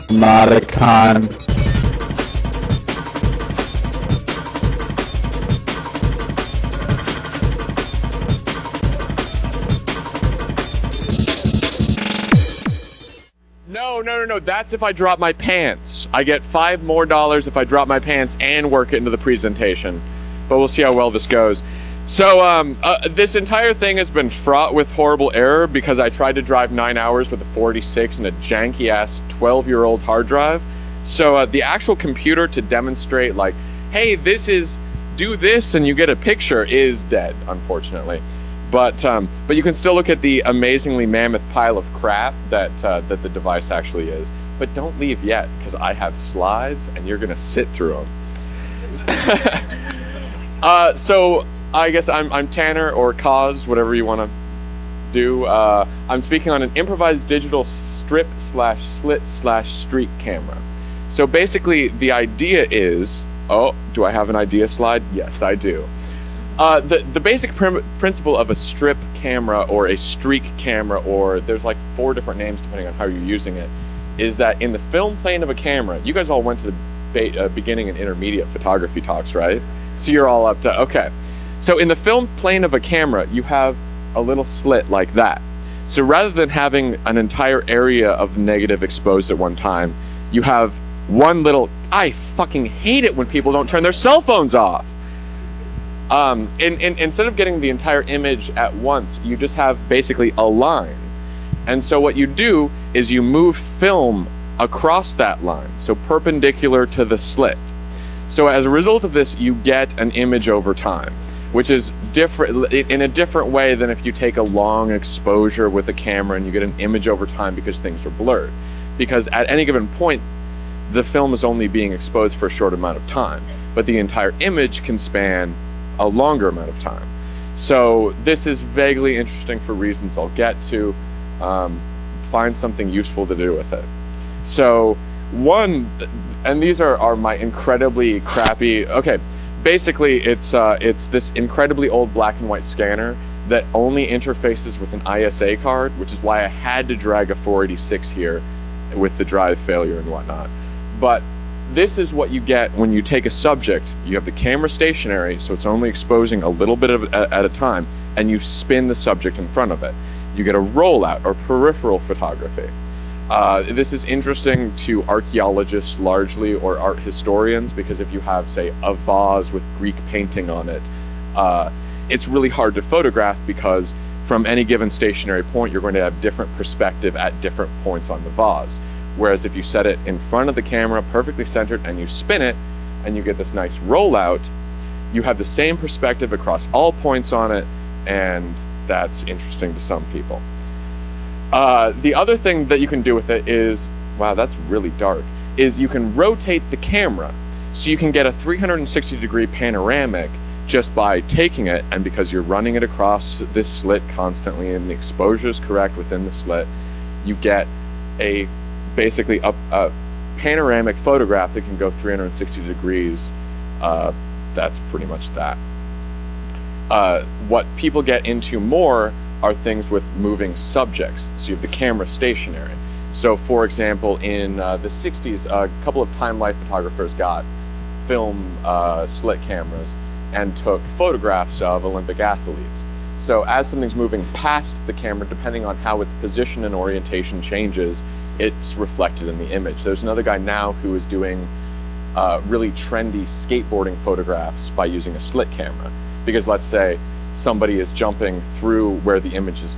Notacon. No, that's if I drop my pants. I get $5 more if I drop my pants and work it into the presentation. But we'll see how well this goes. So, this entire thing has been fraught with horrible error because I tried to drive 9 hours with a 46 and a janky-ass 12-year-old hard drive. So, the actual computer to demonstrate, like, hey, do this and you get a picture is dead, unfortunately. But you can still look at the amazingly mammoth pile of crap that the device actually is. But don't leave yet, because I have slides, and you're gonna sit through them. So I guess I'm Tanner, or Cause, whatever you want to do. I'm speaking on an improvised digital strip/slit/streak camera. So basically, the idea is, oh, do I have an idea slide? Yes, I do. The basic principle of a strip camera or a streak camera, or there's like 4 different names depending on how you're using it, is that in the film plane of a camera, you guys all went to the beginning and intermediate photography talks, right? So you're all up to, okay. So in the film plane of a camera, you have a little slit like that. So rather than having an entire area of negative exposed at one time, you have one little, I fucking hate it when people don't turn their cell phones off. Instead of getting the entire image at once, you just have basically a line. And so what you do is you move film across that line, so perpendicular to the slit. So as a result of this, you get an image over time, which is different in a different way than if you take a long exposure with a camera and you get an image over time because things are blurred. Because at any given point, the film is only being exposed for a short amount of time, but the entire image can span a longer amount of time. So this is vaguely interesting for reasons I'll get to. Find something useful to do with it. So one, and these are my incredibly crappy, okay, basically it's this incredibly old black and white scanner that only interfaces with an ISA card, which is why I had to drag a 486 here with the drive failure and whatnot. But this is what you get when you take a subject. You have the camera stationary, so it's only exposing a little bit of it at a time, and you spin the subject in front of it. You get a rollout, or peripheral photography. This is interesting to archaeologists largely, or art historians, because if you have, say, a vase with Greek painting on it, it's really hard to photograph because from any given stationary point, you're going to have different perspective at different points on the vase. Whereas if you set it in front of the camera, perfectly centered, and you spin it, and you get this nice rollout, you have the same perspective across all points on it, and that's interesting to some people. The other thing that you can do with it is, wow, that's really dark, is you can rotate the camera. So you can get a 360-degree panoramic just by taking it, and because you're running it across this slit constantly, and the exposure is correct within the slit, you get basically a panoramic photograph that can go 360 degrees. That's pretty much that. What people get into more are things with moving subjects. So you have the camera stationary. So for example, in the 60s, a couple of Time Life photographers got film slit cameras and took photographs of Olympic athletes. So as something's moving past the camera, depending on how its position and orientation changes, it's reflected in the image. There's another guy now who is doing really trendy skateboarding photographs by using a slit camera. Because let's say somebody is jumping through where the image is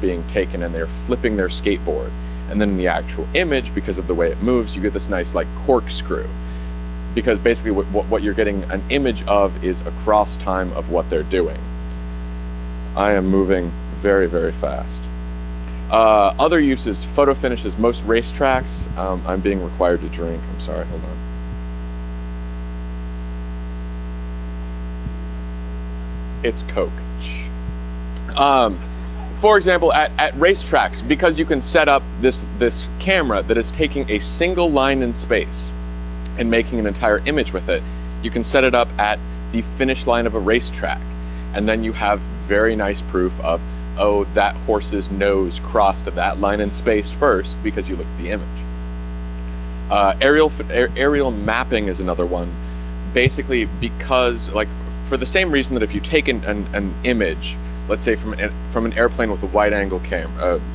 being taken, and they're flipping their skateboard. And then in the actual image, because of the way it moves, you get this nice like corkscrew. Because basically what you're getting an image of is a cross time of what they're doing. I am moving very, very fast. Other uses, photo finishes, most racetracks. I'm being required to drink. I'm sorry, hold on. It's Coke. For example, at racetracks, because you can set up this camera that is taking a single line in space and making an entire image with it, you can set it up at the finish line of a racetrack, and then you have very nice proof of, oh, that horse's nose crossed that line in space first because you looked at the image. Aerial mapping is another one. Basically, because like for the same reason that if you take an image, let's say from an airplane with a wide-angle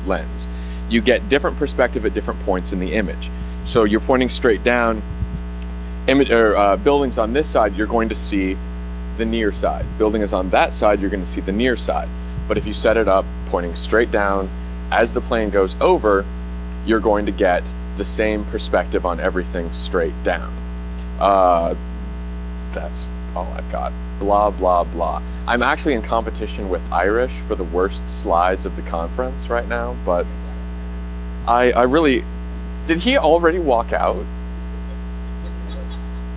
lens, you get different perspective at different points in the image. So you're pointing straight down. Buildings on this side, you're going to see the near side. Building is on that side, you're going to see the near side. But if you set it up pointing straight down, as the plane goes over, you're going to get the same perspective on everything straight down. That's all I've got. Blah, blah, blah. I'm actually in competition with Irish for the worst slides of the conference right now, but I really... Did he already walk out?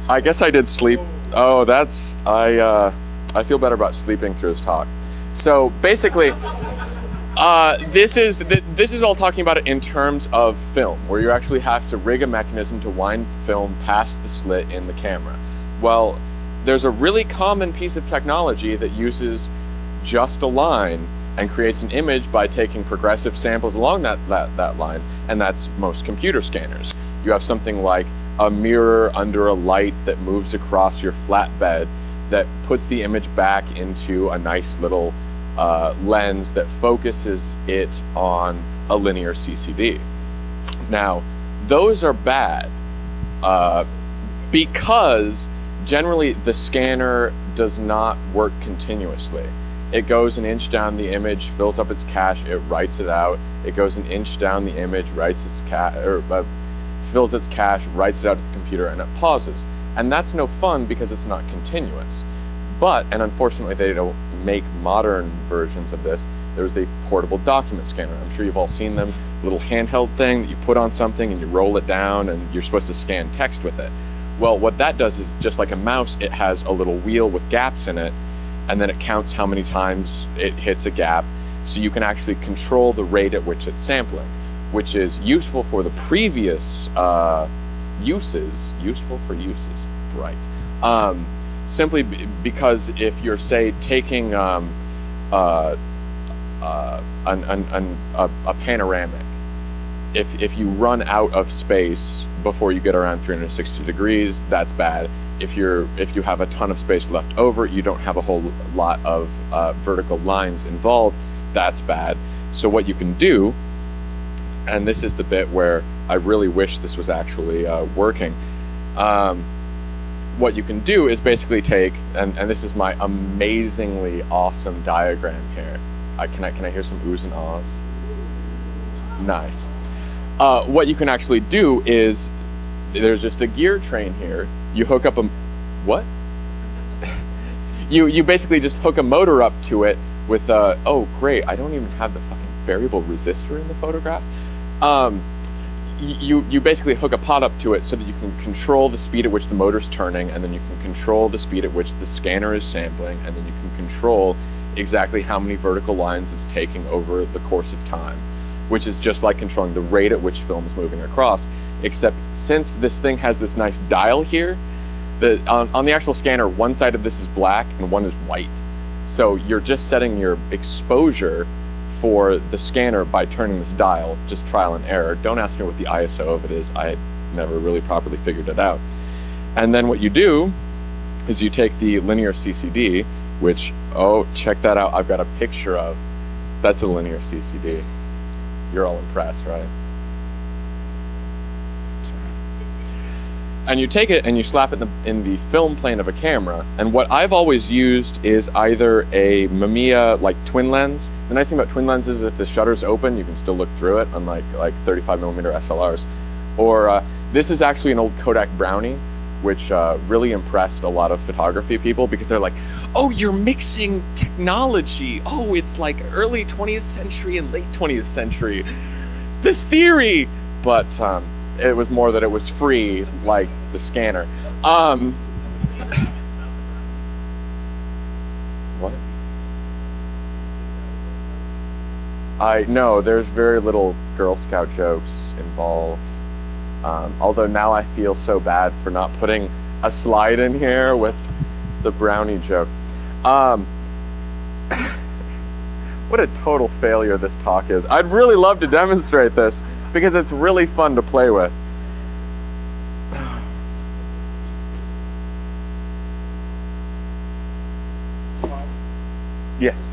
I guess I did sleep. Oh, that's... I feel better about sleeping through his talk. So basically, this is all talking about it in terms of film, where you actually have to rig a mechanism to wind film past the slit in the camera. Well, there's a really common piece of technology that uses just a line and creates an image by taking progressive samples along that line, and that's most computer scanners. You have something like a mirror under a light that moves across your flatbed that puts the image back into a nice little lens that focuses it on a linear CCD. Now, those are bad because generally the scanner does not work continuously. It goes an inch down the image, fills up its cache, it writes it out. It goes an inch down the image, writes its fills its cache, writes it out to the computer, and it pauses. And that's no fun because it's not continuous. But, and unfortunately they don't make modern versions of this, there's the portable document scanner. I'm sure you've all seen them. Little handheld thing that you put on something and you roll it down and you're supposed to scan text with it. Well, what that does is, just like a mouse, it has a little wheel with gaps in it, and then it counts how many times it hits a gap, so you can actually control the rate at which it's sampling, which is useful for the previous uses. Useful for uses, right. Simply because if you're, say, taking a panoramic, if you run out of space before you get around 360 degrees, that's bad. If you have a ton of space left over, you don't have a whole lot of vertical lines involved, that's bad. So what you can do, and this is the bit where I really wish this was actually working, what you can do is basically take, and this is my amazingly awesome diagram here. Can I hear some oohs and ahs? Nice. What you can actually do is, there's just a gear train here. You hook up a... What? you basically just hook a motor up to it with a... Oh, great, I don't even have the fucking variable resistor in the photograph. You basically hook a pot up to it so that you can control the speed at which the motor's turning, and then you can control the speed at which the scanner is sampling, and then you can control exactly how many vertical lines it's taking over the course of time, which is just like controlling the rate at which film is moving across, except since this thing has this nice dial here, on the actual scanner, one side of this is black and one is white. So you're just setting your exposure for the scanner by turning this dial, just trial and error. Don't ask me what the ISO of it is, I never really properly figured it out. And then what you do is you take the linear CCD, which, oh, check that out, I've got a picture of. That's a linear CCD. You're all impressed, right? And you take it and you slap it in the film plane of a camera, and what I've always used is either a Mamiya like twin lens. The nice thing about twin lenses is if the shutter's open, you can still look through it, unlike like 35mm SLRs. Or this is actually an old Kodak Brownie, which really impressed a lot of photography people because they're like, oh, you're mixing technology. Oh, it's like early 20th century and late 20th century. The theory! But it was more that it was free, like the scanner. What? I know, there's very little Girl Scout jokes involved. Although now I feel so bad for not putting a slide in here with the brownie joke. What a total failure this talk is. I'd really love to demonstrate this because it's really fun to play with. Yes.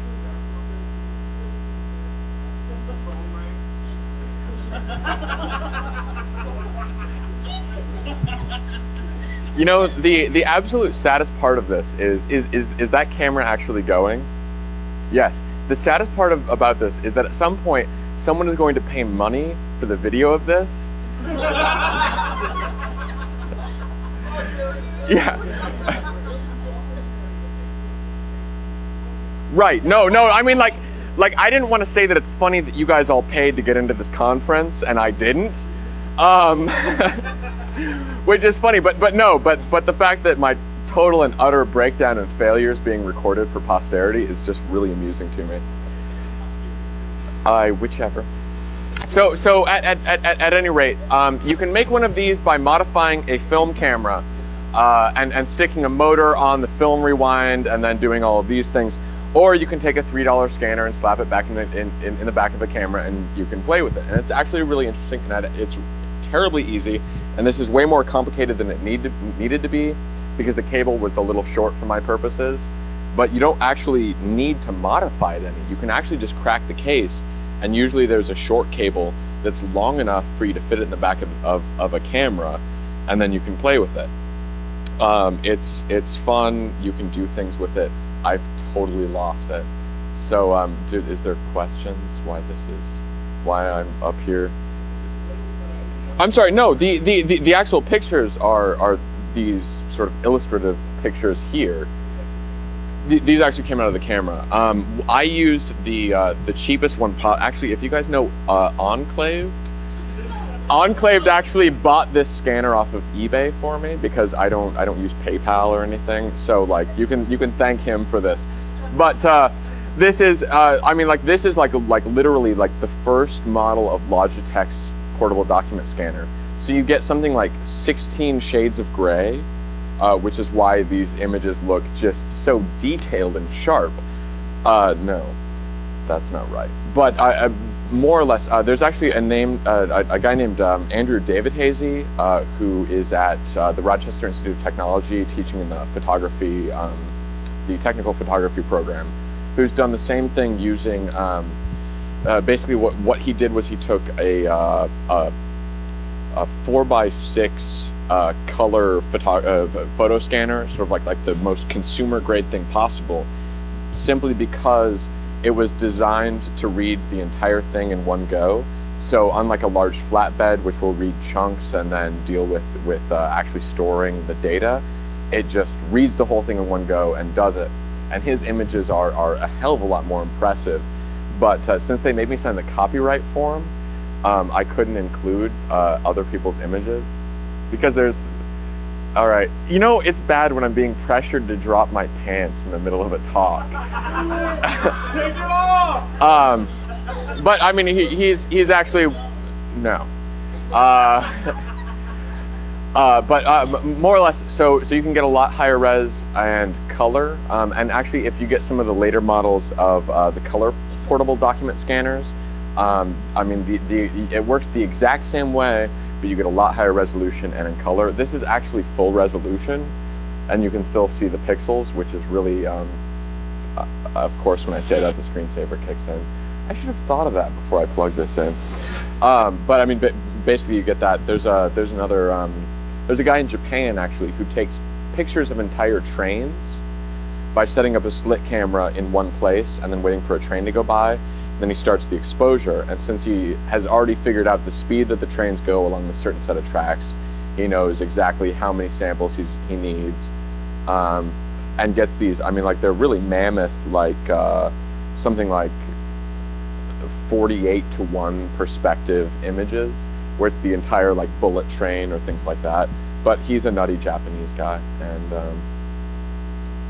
You know, the absolute saddest part of this is that camera actually going? Yes. The saddest part about this is that at some point, someone is going to pay money for the video of this. Yeah. Right. No, I mean, like I didn't want to say that it's funny that you guys all paid to get into this conference and I didn't. Which is funny, but the fact that my total and utter breakdown and failure is being recorded for posterity is just really amusing to me. Whichever. So at any rate, you can make one of these by modifying a film camera and sticking a motor on the film rewind and then doing all of these things. Or you can take a $3 scanner and slap it back in the back of the camera and you can play with it. And it's actually really interesting and it's terribly easy. And this is way more complicated than it needed to be because the cable was a little short for my purposes. But you don't actually need to modify it any. You can actually just crack the case, and usually there's a short cable that's long enough for you to fit it in the back of a camera, and then you can play with it. It's fun. You can do things with it. I've totally lost it. So, is there questions why I'm up here? I'm sorry, no, the actual pictures are these sort of illustrative pictures here. These actually came out of the camera. I used the cheapest one. Actually, if you guys know Enclaved actually bought this scanner off of eBay for me because I don't use PayPal or anything. So like you can thank him for this. But this is this is like literally like the first model of Logitech's portable document scanner. So you get something like 16 shades of gray, which is why these images look just so detailed and sharp. No, that's not right. But more or less, there's actually a guy named Andrew David Hazy, who is at the Rochester Institute of Technology, teaching in the photography, the technical photography program, who's done the same thing using. Basically, what he did was he took a 4x6 color photo scanner, sort of like the most consumer grade thing possible, simply because it was designed to read the entire thing in one go. So unlike a large flatbed, which will read chunks and then deal with actually storing the data, it just reads the whole thing in one go and does it. And his images are a hell of a lot more impressive. But since they made me sign the copyright form, I couldn't include other people's images because there's. All right, you know it's bad when I'm being pressured to drop my pants in the middle of a talk. Take it off. But I mean he's actually no. But more or less, so you can get a lot higher res and color, and actually if you get some of the later models of the color portable document scanners, I mean it works the exact same way, but you get a lot higher resolution and in color. This is actually full resolution, and you can still see the pixels, which is really, of course, when I say that, the screensaver kicks in. I should have thought of that before I plugged this in. But I mean, basically, you get that. There's another. There's a guy in Japan actually who takes pictures of entire trains by setting up a slit camera in one place and then waiting for a train to go by. Then he starts the exposure, and since he has already figured out the speed that the trains go along a certain set of tracks, he knows exactly how many samples he needs, and gets these. I mean, like they're really mammoth, like something like 48:1 perspective images, where it's the entire like bullet train or things like that. But he's a nutty Japanese guy, and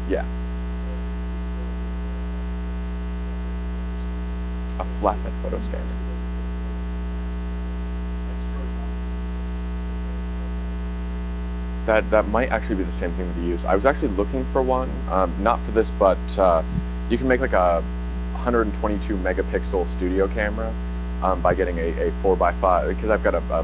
yeah. A flatbed photo scanner. That might actually be the same thing that we use. I was actually looking for one, not for this, but you can make like a 122 megapixel studio camera by getting a 4x5, because I've got a